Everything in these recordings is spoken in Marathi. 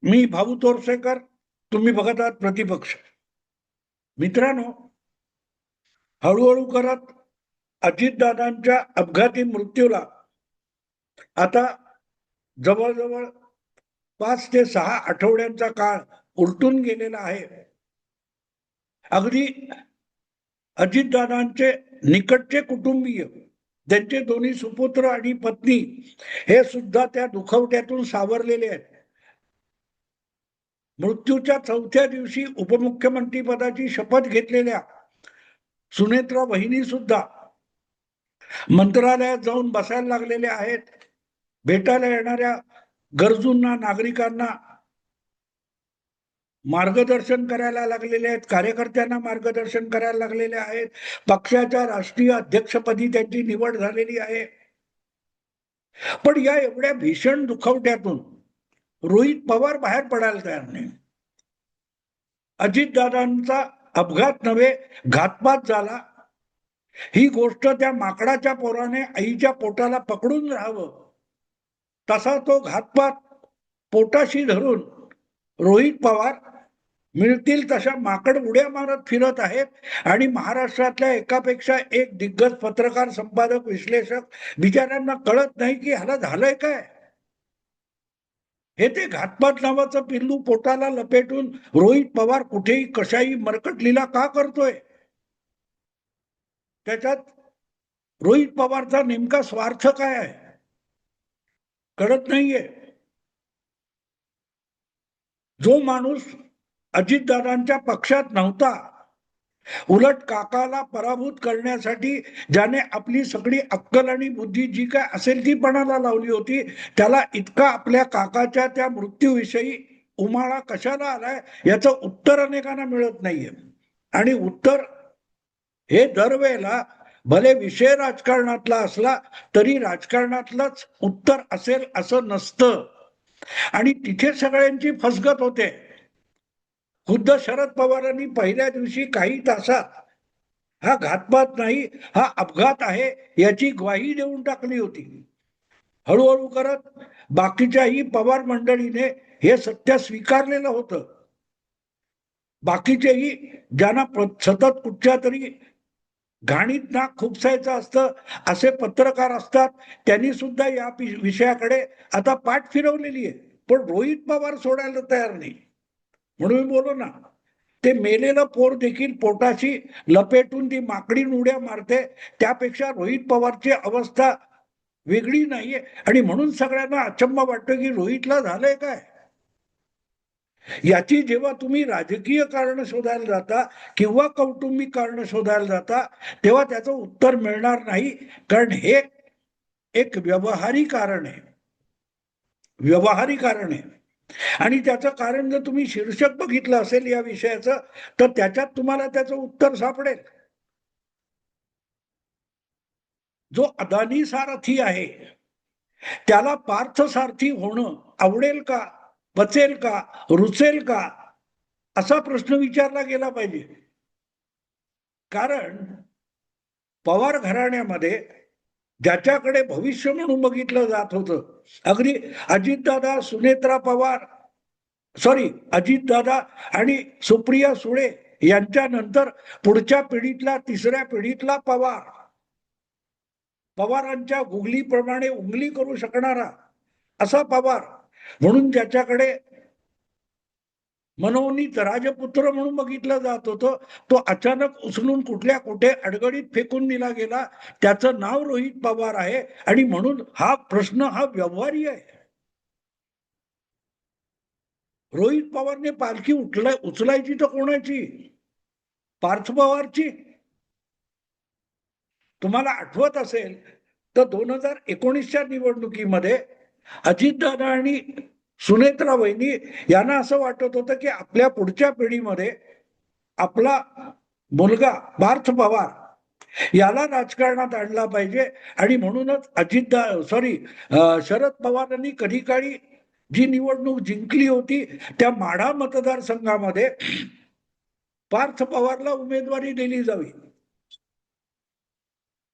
मी भाऊ तोरसेकर, तुम्ही बघत आहात प्रतिपक्ष. मित्रांनो, हळूहळू करत अजितदादांच्या अपघाती मृत्यूला आता जवळजवळ 5 ते 6 आठवड्यांचा काळ उलटून गेलेला आहे. अगदी अजितदादांचे निकटचे कुटुंबीय, त्यांचे दोन्ही सुपुत्र आणि पत्नी हे सुद्धा त्या दुखवट्यातून सावरलेले आहेत. मृत्यूच्या 4थ्या दिवशी उपमुख्यमंत्री पदाची शपथ घेतलेल्या सुनेत्रा वहिनी सुद्धा मंत्रालयात जाऊन बसायला लागलेले आहेत. भेटायला येणाऱ्या गरजूंना, नागरिकांना मार्गदर्शन करायला लागलेले आहेत, कार्यकर्त्यांना मार्गदर्शन करायला लागलेले आहेत. पक्षाच्या राष्ट्रीय अध्यक्षपदी त्यांची निवड झालेली आहे. पण या एवढ्या भीषण दुखवट्यातून रोहित पवार बाहेर पडायला तयार नाही. अजितदादांचा अपघात नव्हे, घातपात झाला, ही गोष्ट त्या माकडाच्या पोराने आईच्या पोटाला पकडून राहावं, तसा तो घातपात पोटाशी धरून रोहित पवार मिळतील तशा माकड उड्या मारत फिरत आहेत. आणि महाराष्ट्रातल्या एकापेक्षा एक दिग्गज पत्रकार, संपादक, विश्लेषक बिचाऱ्यांना कळत नाही की ह्याला झालंय काय. हे ते घातपात नावाचं पिल्लू पोटाला लपेटून रोहित पवार कुठेही कशाही मरकटलीला का करतोय. त्याच्यात रोहित पवारचा नेमका स्वार्थ काय आहे कळत नाहीये. जो माणूस अजितदादांच्या पक्षात नव्हता, उलट काकाला पराभूत करण्यासाठी ज्याने आपली सगळी अक्कल आणि बुद्धी जी काय असेल ती पणाला लावली होती, त्याला इतका आपल्या काकाच्या त्या मृत्यूविषयी उमाळा कशाला आलाय याचं उत्तर अनेकांना मिळत नाहीये. आणि उत्तर हे दरवेळेला भले विषय राजकारणातला असला तरी राजकारणातलंच उत्तर असेल असं नसतं. आणि तिथे सगळ्यांची फसगत होते. खुद्द शरद पवारांनी पहिल्या दिवशी काही तासात हा घातपात नाही, हा अपघात आहे याची ग्वाही देऊन टाकली होती. हळूहळू करत बाकीच्याही पवार मंडळीने हे सत्य स्वीकारलेलं होतं. बाकीचेही ज्यांना सतत कुठच्या तरी घाणीत नाक खुपसायचं असतं असे पत्रकार असतात, त्यांनी सुद्धा या विषयाकडे आता पाठ फिरवलेली आहे. पण रोहित पवार सोडायला तयार नाही. म्हणून मी बोललो ना, ते मेलेलं पोर देखील पोटाशी लपेटून ती माकडी उड्या मारते, त्यापेक्षा रोहित पवारची अवस्था वेगळी नाहीये. आणि म्हणून सगळ्यांना अचंबा वाटतो की रोहितला झालंय काय. याची जेव्हा तुम्ही राजकीय कारण शोधायला जाता किंवा कौटुंबिक कारण शोधायला जाता, तेव्हा त्याचं उत्तर मिळणार नाही. कारण हे एक व्यवहारी कारण आहे, व्यवहारी कारण आहे. आणि त्याचं कारण जर तुम्ही शीर्षक बघितलं असेल या विषयाचं, तर त्याच्यात तुम्हाला त्याचं उत्तर सापडेल. जो अदानी सारथी आहे त्याला पार्थ सारथी होणं आवडेल का, पचेल का, रुचेल का, असा प्रश्न विचारला गेला पाहिजे. कारण पवार घराण्यामध्ये ज्याच्याकडे भविष्य म्हणून बघितलं जात होतं, अगदी अजितदादा, सुनेत्रा पवार, अजितदादा आणि सुप्रिया सुळे यांच्यानंतर पुढच्या पिढीतला, तिसऱ्या पिढीतला पवार, पवारांच्या गुगलीप्रमाणे उंगली करू शकणारा असा पवार म्हणून ज्याच्याकडे मनोनीत राजपुत्र म्हणून बघितलं जात होतं, तो अचानक उचलून कुठल्या कुठे अडगडीत फेकून दिला गेला. त्याचं नाव रोहित पवार आहे. आणि म्हणून हा प्रश्न हा व्यवहारी आहे. रोहित पवारने पालखी उचलायची तर कोणाची, पार्थ पवारची. तुम्हाला आठवत असेल तर 2019च्या निवडणुकीमध्ये अजितदादा आणि सुनेत्रा वहिनी यांना असं वाटत होतं की आपल्या पुढच्या पिढीमध्ये आपला मुलगा पार्थ पवार याला राजकारणात आणला पाहिजे. आणि म्हणूनच शरद पवारांनी कधी काळी जी निवडणूक जिंकली होती त्या माढा मतदारसंघामध्ये पार्थ पवारला उमेदवारी दिली जावी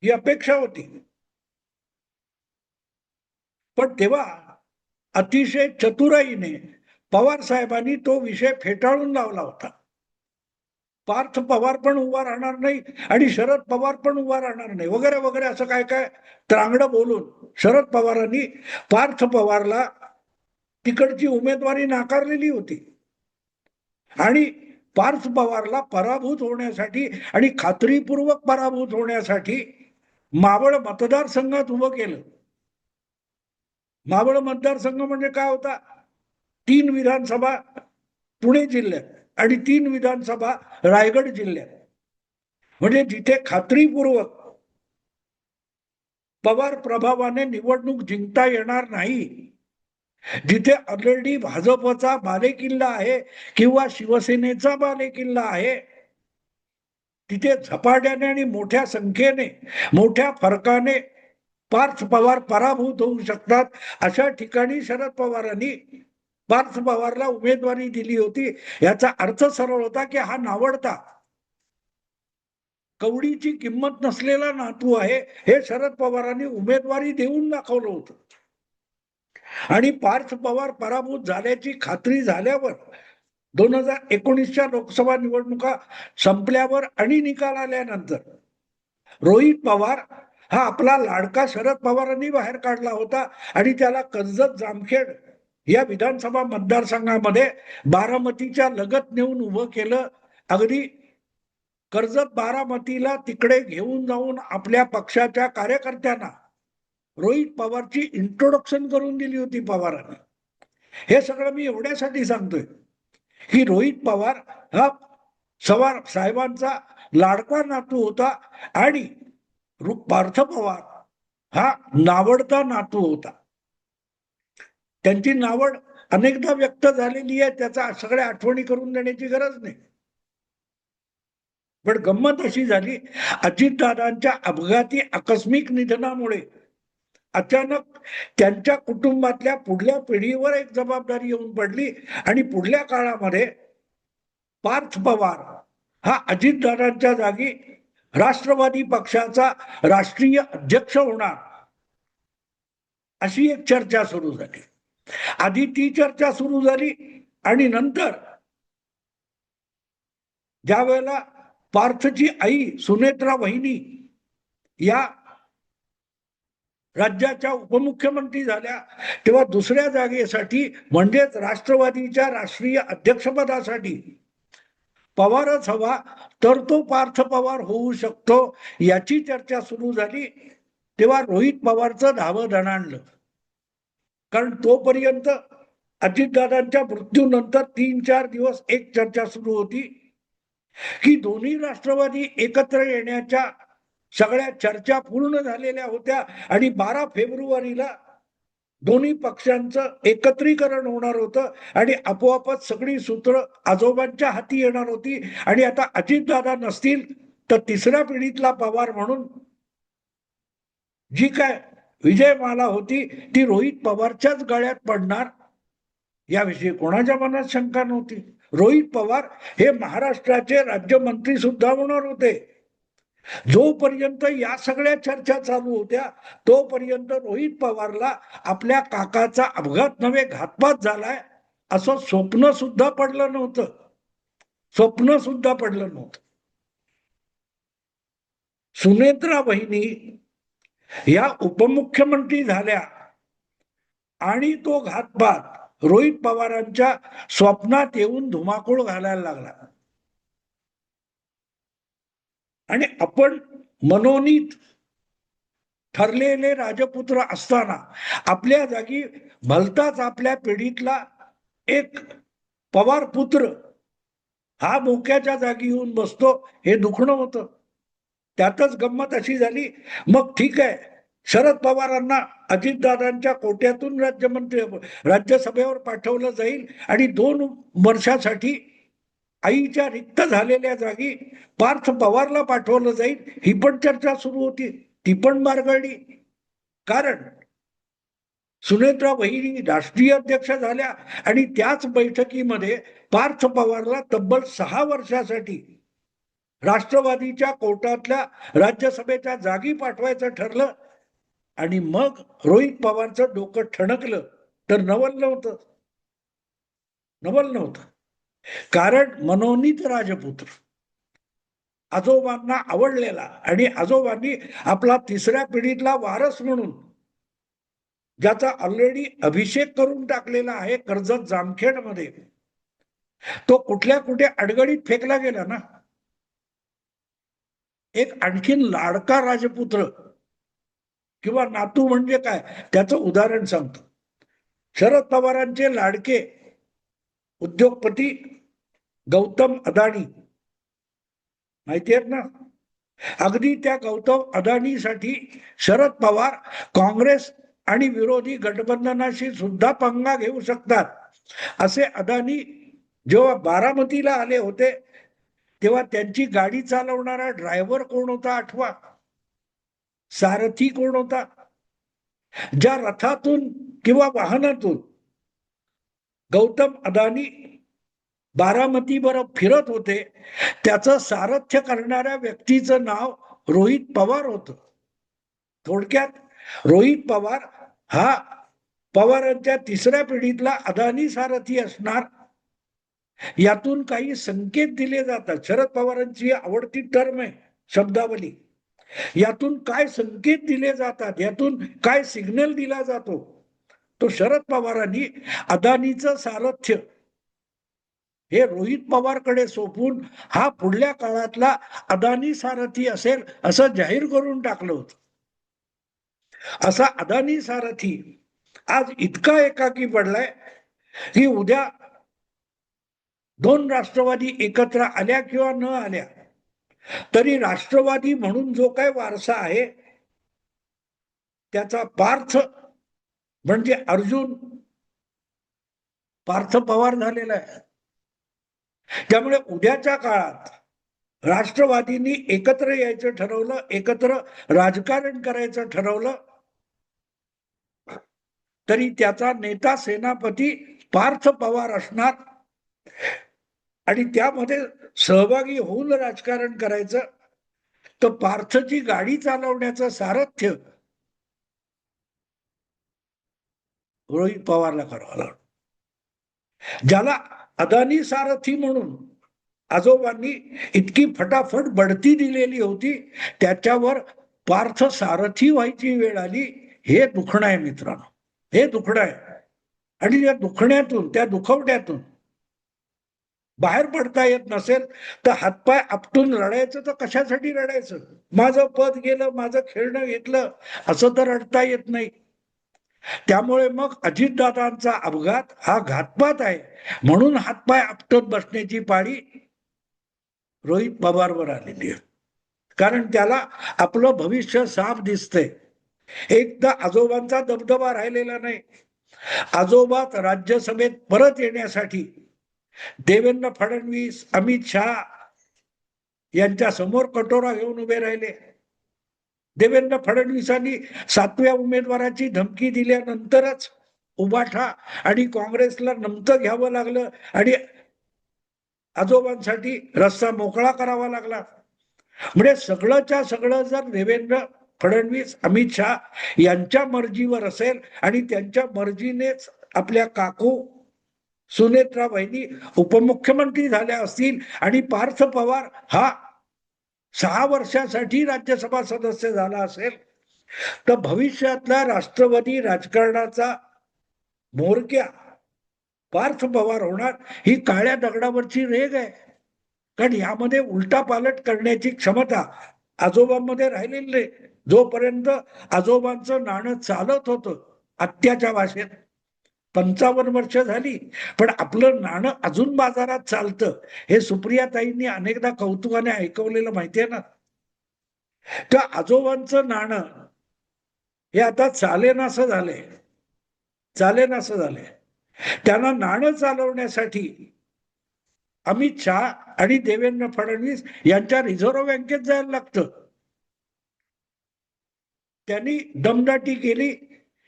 ही अपेक्षा होती. पण तेव्हा अतिशय चतुराईने पवार साहेबांनी तो विषय फेटाळून लावला होता. पार्थ पवार पण उभा राहणार नाही आणि शरद पवार पण उभा राहणार नाही वगैरे वगैरे असं काय काय त्रांगडं बोलून शरद पवारांनी पार्थ पवारला तिकडची उमेदवारी नाकारलेली होती. आणि पार्थ पवारला पराभूत होण्यासाठी आणि खात्रीपूर्वक पराभूत होण्यासाठी मावळ मतदारसंघात उभं केलं. मावळ मतदारसंघ म्हणजे काय होता? 3 विधानसभा पुणे जिल्ह्यात आणि 3 विधानसभा रायगड जिल्ह्यात. म्हणजे जिथे खात्रीपूर्वक पवार प्रभावाने निवडणूक जिंकता येणार नाही, जिथे ऑलरेडी भाजपचा बालेकिल्ला आहे किंवा शिवसेनेचा बालेकिल्ला आहे, तिथे झपाट्याने आणि मोठ्या संख्येने मोठ्या फरकाने पार्थ पवार पराभूत होऊ शकतात, अशा ठिकाणी शरद पवारांनी पार्थ पवारला उमेदवारी दिली होती. याचा अर्थ सरळ होता की हा नावडता कवडीची किंमत नसलेला नातू आहे, हे शरद पवारांनी उमेदवारी देऊन दाखवलं होतं. आणि पार्थ पवार पराभूत झाल्याची खात्री झाल्यावर 2019च्या लोकसभा निवडणुका संपल्यावर आणि निकाल आल्यानंतर रोहित पवार हा आपला लाडका शरद पवारांनी बाहेर काढला होता आणि त्याला कर्जत जामखेड या विधानसभा मतदारसंघामध्ये बारामतीच्या लगत नेऊन उभं केलं. अगदी कर्जत बारामतीला तिकडे घेऊन जाऊन आपल्या पक्षाच्या कार्यकर्त्यांना रोहित पवारची इंट्रोडक्शन करून दिली होती पवारांनी. हे सगळं मी एवढ्यासाठी सांगतोय की रोहित पवार हा पवार साहेबांचा लाडका नातू होता आणि पार्थ पवार हा नावडता नातू होता. त्यांची नावड अनेकदा व्यक्त झालेली आहे, त्याचा सगळ्या आठवणी करून देण्याची गरज नाही. पण गंमत अशी झाली, अजितदादांच्या अपघाती आकस्मिक निधनामुळे अचानक त्यांच्या कुटुंबातल्या पुढल्या पिढीवर एक जबाबदारी येऊन पडली आणि पुढल्या काळामध्ये पार्थ पवार हा अजितदादांच्या जागी राष्ट्रवादी पक्षाचा राष्ट्रीय अध्यक्ष होणार, अशी एक चर्चा सुरू झाली. आधी ती चर्चा सुरू झाली आणि नंतर ज्या वेळेला पार्थची आई सुनेत्रा वहिनी या राज्याच्या उपमुख्यमंत्री झाल्या, तेव्हा दुसऱ्या जागेसाठी म्हणजेच राष्ट्रवादीच्या राष्ट्रीय अध्यक्षपदासाठी पवारच हवा, तर तो पार्थ पवार होऊ शकतो याची चर्चा सुरू झाली. तेव्हा रोहित पवारचं धावं दणाणलं. कारण तोपर्यंत अजितदादांच्या मृत्यूनंतर 3-4 दिवस एक चर्चा सुरू होती की दोन्ही राष्ट्रवादी एकत्र येण्याच्या सगळ्या चर्चा पूर्ण झालेल्या होत्या आणि 12 फेब्रुवारीला दोन्ही पक्षांचं एकत्रीकरण होणार होतं आणि आपोआपच सगळी सूत्र आजोबांच्या हाती येणार होती. आणि आता अजितदादा नसतील तर तिसऱ्या पिढीतला पवार म्हणून जी काय विजयमाला होती ती रोहित पवारच्याच गळ्यात पडणार, याविषयी कोणाच्या मनात शंका नव्हती. रोहित पवार हे महाराष्ट्राचे राज्यमंत्री सुद्धा होणार होते. जोपर्यंत या सगळ्या चर्चा चालू होत्या तोपर्यंत रोहित पवारला आपल्या काकाचा अपघात नव्हे घातपात झालाय असं स्वप्न सुद्धा पडलं नव्हतं. सुनेत्रा बहिणी या उपमुख्यमंत्री झाल्या आणि तो घातपात रोहित पवारांच्या स्वप्नात येऊन धुमाकूळ घालायला लागला. आणि आपण मनोनीत ठरलेले राजपुत्र असताना आपल्या जागी भलताच आपल्या पिढीतला एक पवार पुत्र हा मोक्याच्या जागी येऊन बसतो, हे दुखणं होतं. त्यातच गंमत अशी झाली, मग ठीक आहे शरद पवारांना अजितदादांच्या कोट्यातून राज्यसभेवर पाठवलं जाईल आणि 2 वर्षासाठी आईच्या रिक्त झालेल्या जागी पार्थ पवारला पाठवलं जाईल, ही पण चर्चा सुरू होती. ती पण बारगळली. कारण सुनेत्रा वहिनी राष्ट्रीय अध्यक्ष झाल्या आणि त्याच बैठकीमध्ये पार्थ पवारला तब्बल 6 वर्षासाठी राष्ट्रवादीच्या कोर्टातल्या राज्यसभेच्या जागी पाठवायचं ठरलं. आणि मग रोहित पवारचं डोकं ठणकलं तर नवल नव्हतं. नवल नव्हतं. कारण मनोनीत राजपुत्र, आजोबांना आवडलेला आणि आजोबांनी आपला तिसऱ्या पिढीतला वारस म्हणून ज्याचा ऑलरेडी अभिषेक करून टाकलेला आहे कर्जत जामखेड मध्ये, तो कुठल्या कुठे अडगडीत फेकला गेला ना. एक आणखीन लाडका राजपुत्र किंवा नातू म्हणजे काय त्याचं उदाहरण सांगतो. शरद पवारांचे लाडके उद्योगपती गौतम अदानी माहिती आहेत ना. अगदी त्या गौतम अदानीसाठी शरद पवार काँग्रेस आणि विरोधी गठबंधनाशी सुद्धा पंगा घेऊ शकतात असे अदानी जेव्हा बारामतीला आले होते तेव्हा त्यांची गाडी चालवणारा ड्रायव्हर कोण होता आठवा, सारथी कोण होता. ज्या रथातून किंवा वाहनातून गौतम अदानी बारामतीवर फिरत होते त्याचं सारथ्य करणाऱ्या व्यक्तीचं नाव रोहित पवार होतं. थोडक्यात रोहित पवार हा पवारांच्या तिसऱ्या पिढीतला अदानी सारथी असणार. यातून काही संकेत दिले जातात. शरद पवारांची आवडती टर्म आहे शब्दावली. यातून काय संकेत दिले जातात, यातून काय सिग्नल दिला जातो, तो शरद पवारांनी अदानीचं सारथ्य हे रोहित पवारकडे सोपून हा पुढल्या काळातला अदानी सारथी असेल असं जाहीर करून टाकलं होतं. असा अदानी सारथी आज इतका एकाकी पडलाय की उद्या दोन राष्ट्रवादी एकत्र आल्या किंवा न आल्या तरी राष्ट्रवादी म्हणून जो काय वारसा आहे त्याचा पार्थ म्हणजे अर्जुन पार्थ पवार झालेला आहे. त्यामुळे उद्याच्या काळात राष्ट्रवादींनी एकत्र यायचं ठरवलं, एकत्र राजकारण करायचं ठरवलं तरी त्याचा नेता सेनापती पार्थ पवार असणार आणि त्यामध्ये सहभागी होऊन राजकारण करायचं. तर पार्थची गाडी चालवण्याचं सारथ्य रोहित पवारला करावं लागलं. ज्याला अदानी सारथी म्हणून आजोबांनी इतकी फटाफट बढती दिलेली होती त्याच्यावर पार्थ सारथी व्हायची वेळ आली. हे दुखणं आहे मित्रांनो, हे दुखणं आहे. आणि त्या दुखण्यातून, त्या दुखवट्यातून बाहेर पडता येत नसेल तर हातपाय आपटून रडायचं. तर कशासाठी रडायचं? माझं पद गेलं, माझं खेळणं घेतलं असं तर रडता येत नाही. त्यामुळे मग अजितदादांचा अपघात हा घातपात आहे म्हणून हातपाय आपटत बसण्याची पाळी रोहित पवारवर आलेली आहे. कारण त्याला आपलं भविष्य साफ दिसतंय. एकदा आजोबांचा दबदबा राहिलेला नाही. आजोबा राज्यसभेत परत येण्यासाठी देवेंद्र फडणवीस, अमित शहा यांच्या समोर कटोरा घेऊन उभे राहिले. देवेंद्र फडणवीसांनी 7व्या उमेदवाराची धमकी दिल्यानंतरच उबाठा आणि काँग्रेसला नमतं घ्यावं लागलं आणि आजोबांसाठी रस्ता मोकळा करावा लागला. म्हणजे सगळंच्या सगळं जर देवेंद्र फडणवीस, अमित शहा यांच्या मर्जीवर असेल आणि त्यांच्या मर्जीनेच आपल्या काकू सुनेत्रा वहिनी उपमुख्यमंत्री झाल्या असतील आणि पार्थ पवार हा 6 वर्षासाठी राज्यसभा सदस्य झाला असेल तर भविष्यातला राष्ट्रवादी राजकारणाचा म्होरक्या पार्थ पवार होणार. ही काळ्या दगडावरची रेघ आहे. कारण यामध्ये उलटापालट करण्याची क्षमता आजोबांमध्ये राहिलेली नाही. जोपर्यंत आजोबांचं नाणं चालत होतं आत्याच्या भाषेत 55 वर्ष झाली पण आपलं नाणं अजून बाजारात चालतं हे सुप्रियाताईंनी अनेकदा कौतुकाने ऐकवलेलं माहितीये ना. त्या आजोबांचं नाणं हे आता चालेनासं झालंय, चालेनासं झालंय. त्यांना नाणं चालवण्यासाठी अमित शहा आणि देवेंद्र फडणवीस यांच्या रिझर्व्ह बँकेत जायला लागतं. त्यांनी दमदाटी केली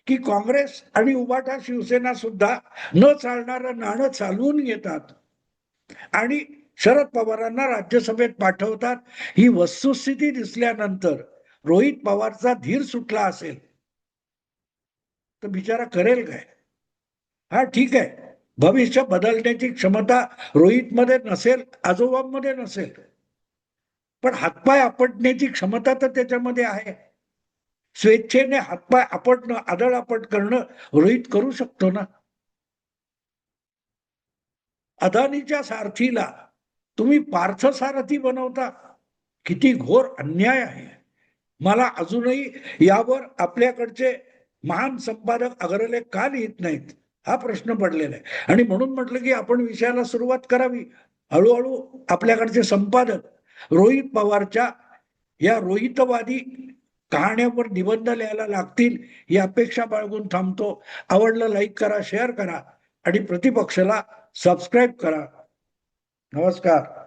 की काँग्रेस आणि उबाटा शिवसेना सुद्धा न चालणारं नाणं चालवून घेतात आणि शरद पवारांना राज्यसभेत पाठवतात. ही वस्तुस्थिती दिसल्यानंतर रोहित पवारचा धीर सुटला असेल तर बिचारा करेल काय? हा ठीक आहे, भविष्य बदलण्याची क्षमता रोहितमध्ये नसेल, आजोबांमध्ये नसेल, पण हातपाय आपटण्याची क्षमता तर त्याच्यामध्ये आहे. स्वेच्छेने हातपाय आपटणं, आदळआपट करणं रोहित करू शकतो ना. अदानीच्या सारथीला तुम्ही पार्थसारथी बनवता, किती घोर अन्याय आहे. मला अजूनही यावर आपल्याकडचे महान संपादक अग्रलेख का लिहित नाहीत हा प्रश्न पडलेला आहे. आणि म्हणून म्हटलं की आपण विषयाला सुरुवात करावी. हळूहळू आपल्याकडचे संपादक रोहित पवारच्या या रोहितवादी कहाण्यावर निबंध लिहायला लागतील ही अपेक्षा बाळगून थांबतो. आवडलं लाईक करा, शेअर करा आणि प्रतिपक्षाला सबस्क्राईब करा. नमस्कार.